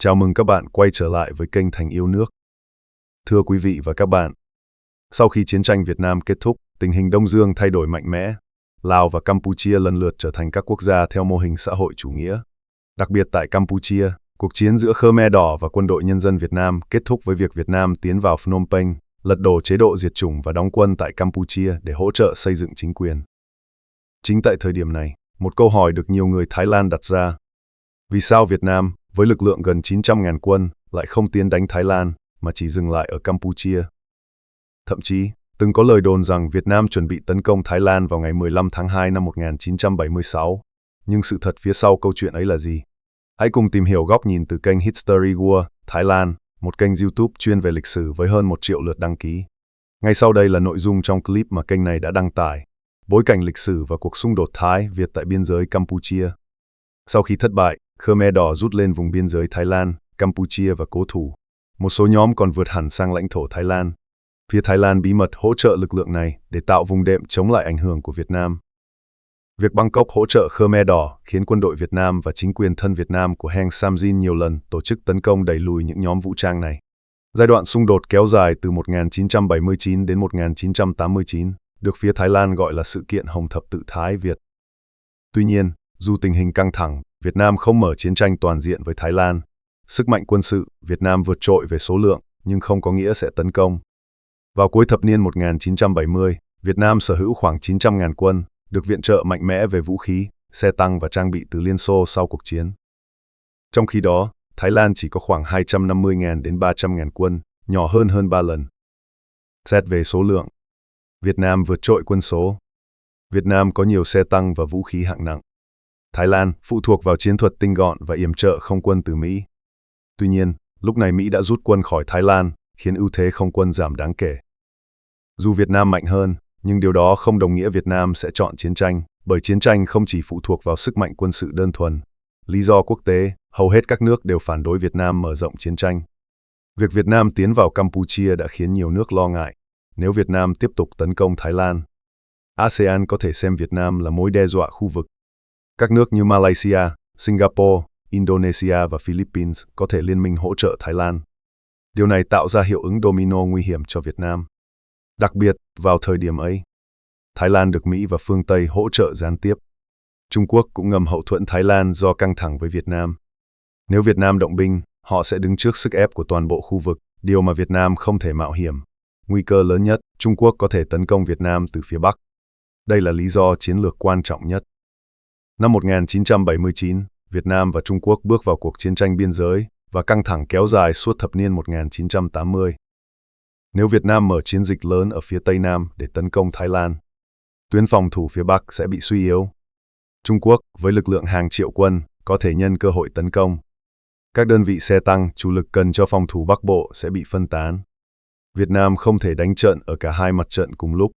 Chào mừng các bạn quay trở lại với kênh Thành Yêu Nước. Thưa quý vị và các bạn, sau khi chiến tranh Việt Nam kết thúc, tình hình Đông Dương thay đổi mạnh mẽ. Lào và Campuchia lần lượt trở thành các quốc gia theo mô hình xã hội chủ nghĩa. Đặc biệt tại Campuchia, cuộc chiến giữa Khmer Đỏ và Quân đội Nhân dân Việt Nam kết thúc với việc Việt Nam tiến vào Phnom Penh, lật đổ chế độ diệt chủng và đóng quân tại Campuchia để hỗ trợ xây dựng chính quyền. Chính tại thời điểm này, một câu hỏi được nhiều người Thái Lan đặt ra. Vì sao Việt Nam, với lực lượng gần 900.000 quân, lại không tiến đánh Thái Lan, mà chỉ dừng lại ở Campuchia? Thậm chí, từng có lời đồn rằng Việt Nam chuẩn bị tấn công Thái Lan vào ngày 15 tháng 2 năm 1976. Nhưng sự thật phía sau câu chuyện ấy là gì? Hãy cùng tìm hiểu góc nhìn từ kênh History War Thái Lan, một kênh YouTube chuyên về lịch sử với hơn 1 triệu lượt đăng ký. Ngay sau đây là nội dung trong clip mà kênh này đã đăng tải. Bối cảnh lịch sử và cuộc xung đột Thái-Việt tại biên giới Campuchia. Sau khi thất bại, Khmer Đỏ rút lên vùng biên giới Thái Lan, Campuchia và cố thủ. Một số nhóm còn vượt hẳn sang lãnh thổ Thái Lan. Phía Thái Lan bí mật hỗ trợ lực lượng này để tạo vùng đệm chống lại ảnh hưởng của Việt Nam. Việc Bangkok hỗ trợ Khmer Đỏ khiến quân đội Việt Nam và chính quyền thân Việt Nam của Heng Samrin nhiều lần tổ chức tấn công đẩy lùi những nhóm vũ trang này. Giai đoạn xung đột kéo dài từ 1979 đến 1989, được phía Thái Lan gọi là sự kiện Hồng Thập tự Thái-Việt. Tuy nhiên, dù tình hình căng thẳng, Việt Nam không mở chiến tranh toàn diện với Thái Lan. Sức mạnh quân sự, Việt Nam vượt trội về số lượng, nhưng không có nghĩa sẽ tấn công. Vào cuối thập niên 1970, Việt Nam sở hữu khoảng 900.000 quân, được viện trợ mạnh mẽ về vũ khí, xe tăng và trang bị từ Liên Xô sau cuộc chiến. Trong khi đó, Thái Lan chỉ có khoảng 250.000 đến 300.000 quân, nhỏ hơn 3 lần. Xét về số lượng, Việt Nam vượt trội quân số. Việt Nam có nhiều xe tăng và vũ khí hạng nặng. Thái Lan phụ thuộc vào chiến thuật tinh gọn và yểm trợ không quân từ Mỹ. Tuy nhiên, lúc này Mỹ đã rút quân khỏi Thái Lan, khiến ưu thế không quân giảm đáng kể. Dù Việt Nam mạnh hơn, nhưng điều đó không đồng nghĩa Việt Nam sẽ chọn chiến tranh, bởi chiến tranh không chỉ phụ thuộc vào sức mạnh quân sự đơn thuần. Lý do quốc tế, hầu hết các nước đều phản đối Việt Nam mở rộng chiến tranh. Việc Việt Nam tiến vào Campuchia đã khiến nhiều nước lo ngại. Nếu Việt Nam tiếp tục tấn công Thái Lan, ASEAN có thể xem Việt Nam là mối đe dọa khu vực. Các nước như Malaysia, Singapore, Indonesia và Philippines có thể liên minh hỗ trợ Thái Lan. Điều này tạo ra hiệu ứng domino nguy hiểm cho Việt Nam. Đặc biệt, vào thời điểm ấy, Thái Lan được Mỹ và phương Tây hỗ trợ gián tiếp. Trung Quốc cũng ngầm hậu thuẫn Thái Lan do căng thẳng với Việt Nam. Nếu Việt Nam động binh, họ sẽ đứng trước sức ép của toàn bộ khu vực, điều mà Việt Nam không thể mạo hiểm. Nguy cơ lớn nhất, Trung Quốc có thể tấn công Việt Nam từ phía Bắc. Đây là lý do chiến lược quan trọng nhất. Năm 1979, Việt Nam và Trung Quốc bước vào cuộc chiến tranh biên giới và căng thẳng kéo dài suốt thập niên 1980. Nếu Việt Nam mở chiến dịch lớn ở phía Tây Nam để tấn công Thái Lan, tuyến phòng thủ phía Bắc sẽ bị suy yếu. Trung Quốc, với lực lượng hàng triệu quân, có thể nhân cơ hội tấn công. Các đơn vị xe tăng chủ lực cần cho phòng thủ Bắc Bộ sẽ bị phân tán. Việt Nam không thể đánh trận ở cả hai mặt trận cùng lúc.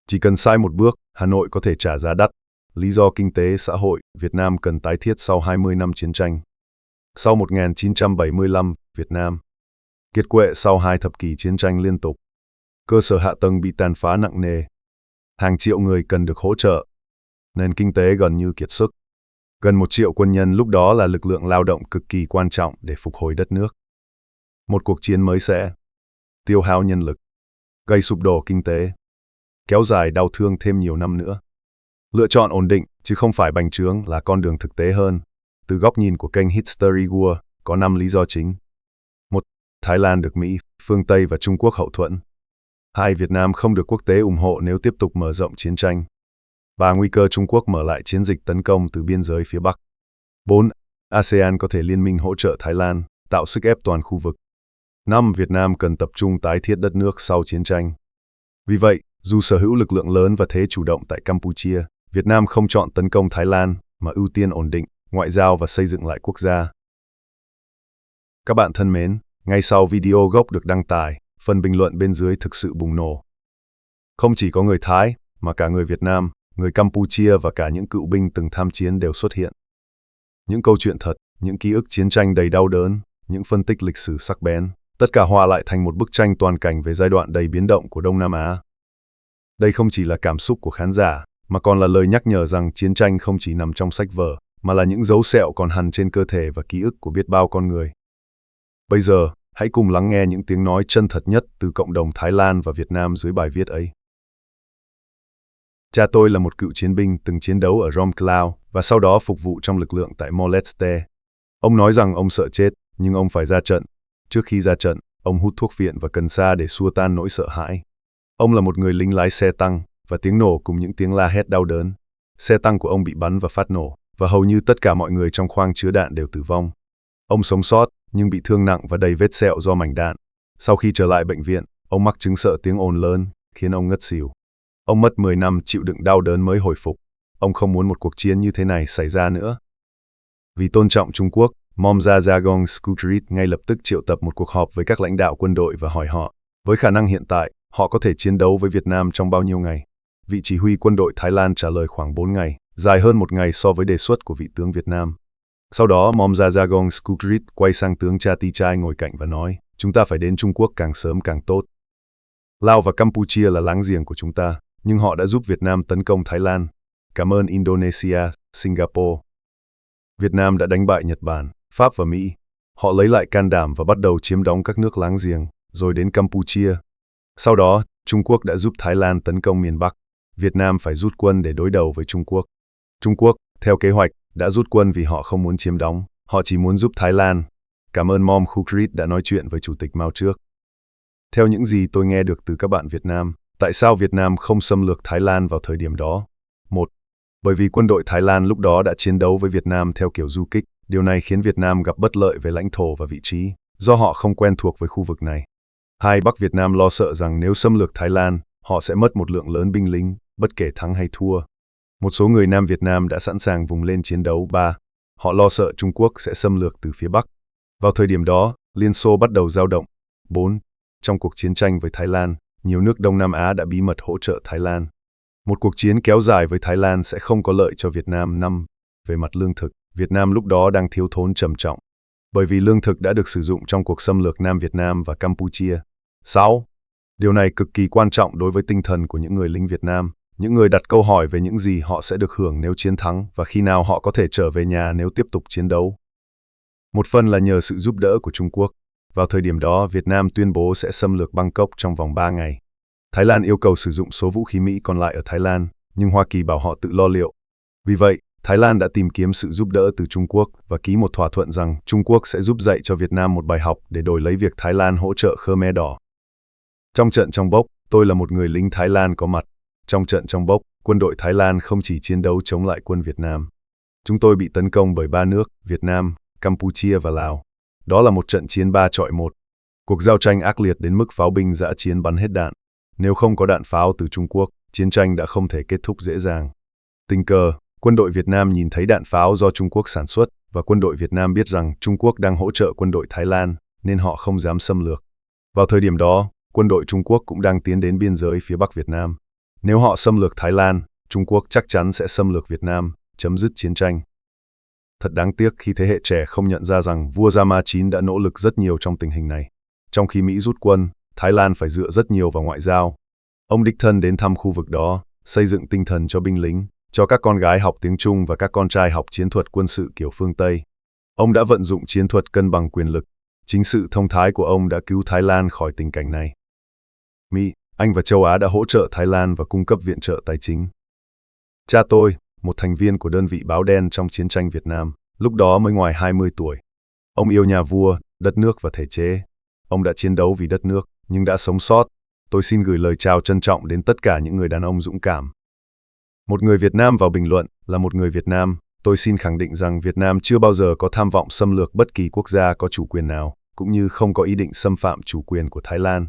Chỉ cần sai một bước, Hà Nội có thể trả giá đắt. Lý do kinh tế, xã hội, Việt Nam cần tái thiết sau 20 năm chiến tranh. Sau 1975, Việt Nam kiệt quệ sau 2 thập kỷ chiến tranh liên tục. Cơ sở hạ tầng bị tàn phá nặng nề. Hàng triệu người cần được hỗ trợ. Nền kinh tế gần như kiệt sức. Gần 1 triệu quân nhân lúc đó là lực lượng lao động cực kỳ quan trọng để phục hồi đất nước. Một cuộc chiến mới sẽ tiêu hao nhân lực, gây sụp đổ kinh tế, kéo dài đau thương thêm nhiều năm nữa. Lựa chọn ổn định, chứ không phải bành trướng là con đường thực tế hơn. Từ góc nhìn của kênh History War, có 5 lý do chính. 1. Thái Lan được Mỹ, phương Tây và Trung Quốc hậu thuẫn. 2. Việt Nam không được quốc tế ủng hộ nếu tiếp tục mở rộng chiến tranh. 3. Nguy cơ Trung Quốc mở lại chiến dịch tấn công từ biên giới phía Bắc. 4. ASEAN có thể liên minh hỗ trợ Thái Lan, tạo sức ép toàn khu vực. 5. Việt Nam cần tập trung tái thiết đất nước sau chiến tranh. Vì vậy, dù sở hữu lực lượng lớn và thế chủ động tại Campuchia, Việt Nam không chọn tấn công Thái Lan, mà ưu tiên ổn định, ngoại giao và xây dựng lại quốc gia. Các bạn thân mến, ngay sau video gốc được đăng tải, phần bình luận bên dưới thực sự bùng nổ. Không chỉ có người Thái, mà cả người Việt Nam, người Campuchia và cả những cựu binh từng tham chiến đều xuất hiện. Những câu chuyện thật, những ký ức chiến tranh đầy đau đớn, những phân tích lịch sử sắc bén, tất cả hòa lại thành một bức tranh toàn cảnh về giai đoạn đầy biến động của Đông Nam Á. Đây không chỉ là cảm xúc của khán giả, mà còn là lời nhắc nhở rằng chiến tranh không chỉ nằm trong sách vở, mà là những dấu sẹo còn hằn trên cơ thể và ký ức của biết bao con người. Bây giờ, hãy cùng lắng nghe những tiếng nói chân thật nhất từ cộng đồng Thái Lan và Việt Nam dưới bài viết ấy. Cha tôi là một cựu chiến binh từng chiến đấu ở Romklao và sau đó phục vụ trong lực lượng tại Moleste. Ông nói rằng ông sợ chết, nhưng ông phải ra trận. Trước khi ra trận, ông hút thuốc viện và cần sa để xua tan nỗi sợ hãi. Ông là một người lính lái xe tăng, và tiếng nổ cùng những tiếng la hét đau đớn. Xe tăng của ông bị bắn và phát nổ, và hầu như tất cả mọi người trong khoang chứa đạn đều tử vong. Ông sống sót, nhưng bị thương nặng và đầy vết sẹo do mảnh đạn. Sau khi trở lại bệnh viện, ông mắc chứng sợ tiếng ồn lớn, khiến ông ngất xỉu. Ông mất 10 năm chịu đựng đau đớn mới hồi phục. Ông không muốn một cuộc chiến như thế này xảy ra nữa. Vì tôn trọng Trung Quốc, Momza Jagong Skukrit ngay lập tức triệu tập một cuộc họp với các lãnh đạo quân đội và hỏi họ, với khả năng hiện tại, họ có thể chiến đấu với Việt Nam trong bao nhiêu ngày? Vị chỉ huy quân đội Thái Lan trả lời khoảng 4 ngày, dài hơn 1 ngày so với đề xuất của vị tướng Việt Nam. Sau đó, Momza Jagong Skukrit quay sang tướng Chatichai ngồi cạnh và nói, chúng ta phải đến Trung Quốc càng sớm càng tốt. Lào và Campuchia là láng giềng của chúng ta, nhưng họ đã giúp Việt Nam tấn công Thái Lan. Cảm ơn Indonesia, Singapore. Việt Nam đã đánh bại Nhật Bản, Pháp và Mỹ. Họ lấy lại can đảm và bắt đầu chiếm đóng các nước láng giềng, rồi đến Campuchia. Sau đó, Trung Quốc đã giúp Thái Lan tấn công miền Bắc. Việt Nam phải rút quân để đối đầu với Trung Quốc. Trung Quốc, theo kế hoạch, đã rút quân vì họ không muốn chiếm đóng. Họ chỉ muốn giúp Thái Lan. Cảm ơn Mom Khukrit đã nói chuyện với Chủ tịch Mao trước. Theo những gì tôi nghe được từ các bạn Việt Nam, tại sao Việt Nam không xâm lược Thái Lan vào thời điểm đó? 1. Bởi vì quân đội Thái Lan lúc đó đã chiến đấu với Việt Nam theo kiểu du kích. Điều này khiến Việt Nam gặp bất lợi về lãnh thổ và vị trí, do họ không quen thuộc với khu vực này. 2. Bắc Việt Nam lo sợ rằng nếu xâm lược Thái Lan, họ sẽ mất một lượng lớn binh lính, bất kể thắng hay thua. Một số người Nam Việt Nam đã sẵn sàng vùng lên chiến đấu. 3. Họ lo sợ Trung Quốc sẽ xâm lược từ phía Bắc. Vào thời điểm đó, Liên Xô bắt đầu dao động. 4. Trong cuộc chiến tranh với Thái Lan, nhiều nước Đông Nam Á đã bí mật hỗ trợ Thái Lan. Một cuộc chiến kéo dài với Thái Lan sẽ không có lợi cho Việt Nam. 5. Về mặt lương thực, Việt Nam lúc đó đang thiếu thốn trầm trọng, bởi vì lương thực đã được sử dụng trong cuộc xâm lược Nam Việt Nam và Campuchia. 6. Điều này cực kỳ quan trọng đối với tinh thần của những người lính Việt Nam, những người đặt câu hỏi về những gì họ sẽ được hưởng nếu chiến thắng và khi nào họ có thể trở về nhà nếu tiếp tục chiến đấu. Một phần là nhờ sự giúp đỡ của Trung Quốc. Vào thời điểm đó, Việt Nam tuyên bố sẽ xâm lược Bangkok trong vòng 3 ngày. Thái Lan yêu cầu sử dụng số vũ khí Mỹ còn lại ở Thái Lan, nhưng Hoa Kỳ bảo họ tự lo liệu. Vì vậy, Thái Lan đã tìm kiếm sự giúp đỡ từ Trung Quốc và ký một thỏa thuận rằng Trung Quốc sẽ giúp dạy cho Việt Nam một bài học để đổi lấy việc Thái Lan hỗ trợ Khmer Đỏ. Trong trận Trong Bốc, tôi là một người lính Thái Lan có mặt. Trong trận Trong Bốc, quân đội Thái Lan không chỉ chiến đấu chống lại quân Việt Nam. Chúng tôi bị tấn công bởi 3 nước, Việt Nam, Campuchia và Lào. Đó là một trận chiến 3-1. Cuộc giao tranh ác liệt đến mức pháo binh dã chiến bắn hết đạn. Nếu không có đạn pháo từ Trung Quốc, chiến tranh đã không thể kết thúc dễ dàng. Tình cờ, quân đội Việt Nam nhìn thấy đạn pháo do Trung Quốc sản xuất, và quân đội Việt Nam biết rằng Trung Quốc đang hỗ trợ quân đội Thái Lan, nên họ không dám xâm lược. Vào thời điểm đó, quân đội Trung Quốc cũng đang tiến đến biên giới phía Bắc Việt Nam. Nếu họ xâm lược Thái Lan, Trung Quốc chắc chắn sẽ xâm lược Việt Nam, chấm dứt chiến tranh. Thật đáng tiếc khi thế hệ trẻ không nhận ra rằng vua Rama IX đã nỗ lực rất nhiều trong tình hình này. Trong khi Mỹ rút quân, Thái Lan phải dựa rất nhiều vào ngoại giao. Ông đích thân đến thăm khu vực đó, xây dựng tinh thần cho binh lính, cho các con gái học tiếng Trung và các con trai học chiến thuật quân sự kiểu phương Tây. Ông đã vận dụng chiến thuật cân bằng quyền lực. Chính sự thông thái của ông đã cứu Thái Lan khỏi tình cảnh này. Mỹ, Anh và châu Á đã hỗ trợ Thái Lan và cung cấp viện trợ tài chính. Cha tôi, một thành viên của đơn vị báo đen trong chiến tranh Việt Nam, lúc đó mới ngoài 20 tuổi. Ông yêu nhà vua, đất nước và thể chế. Ông đã chiến đấu vì đất nước, nhưng đã sống sót. Tôi xin gửi lời chào trân trọng đến tất cả những người đàn ông dũng cảm. Một người Việt Nam vào bình luận là một người Việt Nam. Tôi xin khẳng định rằng Việt Nam chưa bao giờ có tham vọng xâm lược bất kỳ quốc gia có chủ quyền nào, cũng như không có ý định xâm phạm chủ quyền của Thái Lan.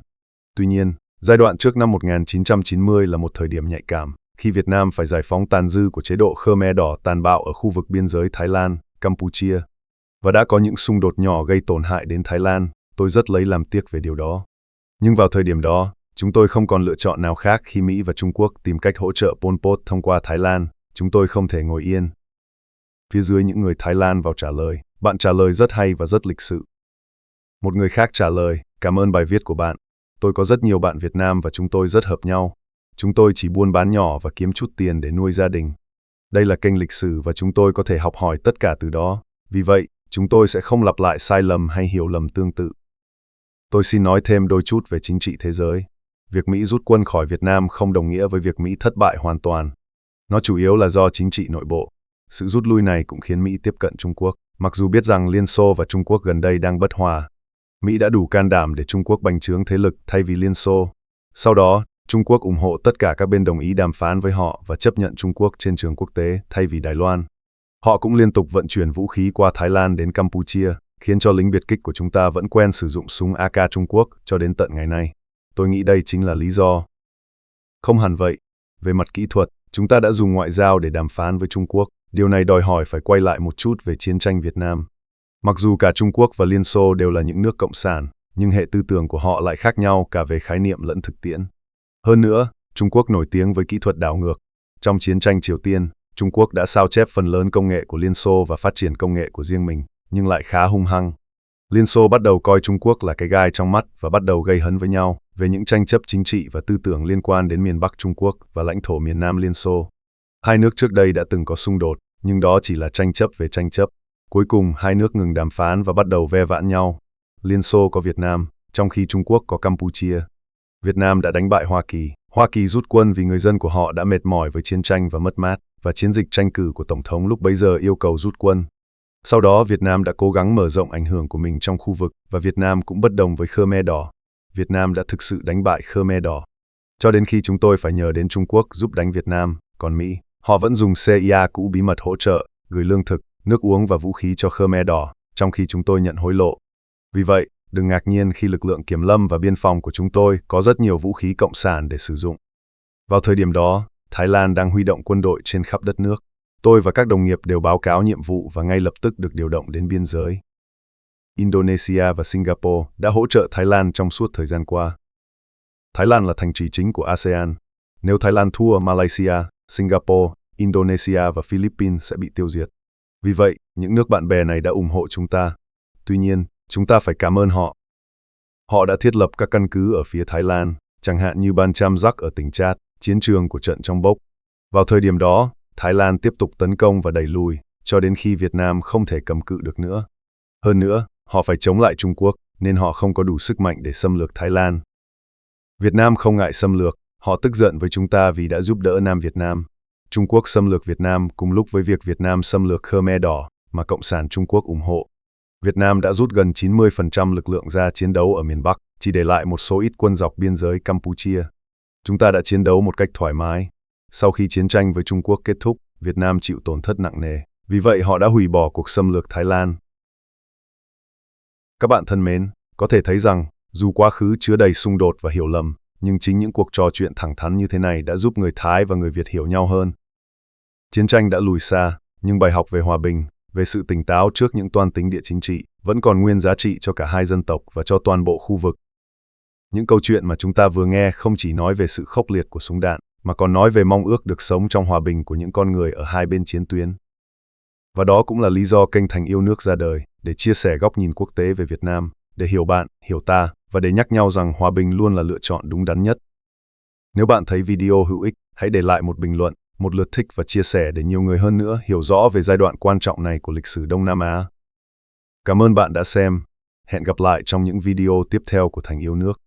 Tuy nhiên, giai đoạn trước năm 1990 là một thời điểm nhạy cảm, khi Việt Nam phải giải phóng tàn dư của chế độ Khmer Đỏ tàn bạo ở khu vực biên giới Thái Lan, Campuchia. Và đã có những xung đột nhỏ gây tổn hại đến Thái Lan, tôi rất lấy làm tiếc về điều đó. Nhưng vào thời điểm đó, chúng tôi không còn lựa chọn nào khác khi Mỹ và Trung Quốc tìm cách hỗ trợ Pol Pot thông qua Thái Lan. Chúng tôi không thể ngồi yên. Phía dưới những người Thái Lan vào trả lời. Bạn trả lời rất hay và rất lịch sự. Một người khác trả lời, cảm ơn bài viết của bạn. Tôi có rất nhiều bạn Việt Nam và chúng tôi rất hợp nhau. Chúng tôi chỉ buôn bán nhỏ và kiếm chút tiền để nuôi gia đình. Đây là kênh lịch sử và chúng tôi có thể học hỏi tất cả từ đó. Vì vậy, chúng tôi sẽ không lặp lại sai lầm hay hiểu lầm tương tự. Tôi xin nói thêm đôi chút về chính trị thế giới. Việc Mỹ rút quân khỏi Việt Nam không đồng nghĩa với việc Mỹ thất bại hoàn toàn. Nó chủ yếu là do chính trị nội bộ. Sự rút lui này cũng khiến Mỹ tiếp cận Trung Quốc. Mặc dù biết rằng Liên Xô và Trung Quốc gần đây đang bất hòa, Mỹ đã đủ can đảm để Trung Quốc bành trướng thế lực thay vì Liên Xô. Sau đó, Trung Quốc ủng hộ tất cả các bên đồng ý đàm phán với họ và chấp nhận Trung Quốc trên trường quốc tế thay vì Đài Loan. Họ cũng liên tục vận chuyển vũ khí qua Thái Lan đến Campuchia, khiến cho lính biệt kích của chúng ta vẫn quen sử dụng súng AK Trung Quốc cho đến tận ngày nay. Tôi nghĩ đây chính là lý do. Không hẳn vậy. Về mặt kỹ thuật, chúng ta đã dùng ngoại giao để đàm phán với Trung Quốc. Điều này đòi hỏi phải quay lại một chút về chiến tranh Việt Nam. Mặc dù cả Trung Quốc và Liên Xô đều là những nước cộng sản, nhưng hệ tư tưởng của họ lại khác nhau cả về khái niệm lẫn thực tiễn. Hơn nữa, Trung Quốc nổi tiếng với kỹ thuật đảo ngược. Trong chiến tranh Triều Tiên, Trung Quốc đã sao chép phần lớn công nghệ của Liên Xô và phát triển công nghệ của riêng mình, nhưng lại khá hung hăng. Liên Xô bắt đầu coi Trung Quốc là cái gai trong mắt và bắt đầu gây hấn với nhau về những tranh chấp chính trị và tư tưởng liên quan đến miền Bắc Trung Quốc và lãnh thổ miền Nam Liên Xô. Hai nước trước đây đã từng có xung đột, nhưng đó chỉ là tranh chấp về tranh chấp. Cuối cùng, hai nước ngừng đàm phán và bắt đầu ve vãn nhau. Liên Xô có Việt Nam, trong khi Trung Quốc có Campuchia. Việt Nam đã đánh bại Hoa Kỳ. Hoa Kỳ rút quân vì người dân của họ đã mệt mỏi với chiến tranh và mất mát, và chiến dịch tranh cử của Tổng thống lúc bấy giờ yêu cầu rút quân. Sau đó, Việt Nam đã cố gắng mở rộng ảnh hưởng của mình trong khu vực, và Việt Nam cũng bất đồng với Khmer Đỏ. Việt Nam đã thực sự đánh bại Khmer Đỏ. Cho đến khi chúng tôi phải nhờ đến Trung Quốc giúp đánh Việt Nam, còn Mỹ, họ vẫn dùng CIA cũ bí mật hỗ trợ, gửi lương thực, nước uống và vũ khí cho Khmer Đỏ, trong khi chúng tôi nhận hối lộ. Vì vậy, đừng ngạc nhiên khi lực lượng kiểm lâm và biên phòng của chúng tôi có rất nhiều vũ khí cộng sản để sử dụng. Vào thời điểm đó, Thái Lan đang huy động quân đội trên khắp đất nước. Tôi và các đồng nghiệp đều báo cáo nhiệm vụ và ngay lập tức được điều động đến biên giới. Indonesia và Singapore đã hỗ trợ Thái Lan trong suốt thời gian qua. Thái Lan là thành trì chính của ASEAN. Nếu Thái Lan thua, Malaysia, Singapore, Indonesia và Philippines sẽ bị tiêu diệt. Vì vậy, những nước bạn bè này đã ủng hộ chúng ta. Tuy nhiên, chúng ta phải cảm ơn họ. Họ đã thiết lập các căn cứ ở phía Thái Lan, chẳng hạn như Ban Cham Rak ở tỉnh Chad, chiến trường của trận trong Bốc. Vào thời điểm đó, Thái Lan tiếp tục tấn công và đẩy lùi, cho đến khi Việt Nam không thể cầm cự được nữa. Hơn nữa, họ phải chống lại Trung Quốc, nên họ không có đủ sức mạnh để xâm lược Thái Lan. Việt Nam không ngại xâm lược, họ tức giận với chúng ta vì đã giúp đỡ Nam Việt Nam. Trung Quốc xâm lược Việt Nam cùng lúc với việc Việt Nam xâm lược Khmer Đỏ, mà Cộng sản Trung Quốc ủng hộ. Việt Nam đã rút gần 90% lực lượng ra chiến đấu ở miền Bắc, chỉ để lại một số ít quân dọc biên giới Campuchia. Chúng ta đã chiến đấu một cách thoải mái. Sau khi chiến tranh với Trung Quốc kết thúc, Việt Nam chịu tổn thất nặng nề. Vì vậy họ đã hủy bỏ cuộc xâm lược Thái Lan. Các bạn thân mến, có thể thấy rằng, dù quá khứ chứa đầy xung đột và hiểu lầm, nhưng chính những cuộc trò chuyện thẳng thắn như thế này đã giúp người Thái và người Việt hiểu nhau hơn. Chiến tranh đã lùi xa, nhưng bài học về hòa bình, về sự tỉnh táo trước những toan tính địa chính trị, vẫn còn nguyên giá trị cho cả hai dân tộc và cho toàn bộ khu vực. Những câu chuyện mà chúng ta vừa nghe không chỉ nói về sự khốc liệt của súng đạn, mà còn nói về mong ước được sống trong hòa bình của những con người ở hai bên chiến tuyến. Và đó cũng là lý do kênh Thành Yêu Nước ra đời, để chia sẻ góc nhìn quốc tế về Việt Nam, để hiểu bạn, hiểu ta, và để nhắc nhau rằng hòa bình luôn là lựa chọn đúng đắn nhất. Nếu bạn thấy video hữu ích, hãy để lại một bình luận, một lượt thích và chia sẻ để nhiều người hơn nữa hiểu rõ về giai đoạn quan trọng này của lịch sử Đông Nam Á. Cảm ơn bạn đã xem. Hẹn gặp lại trong những video tiếp theo của Thành Yêu Nước.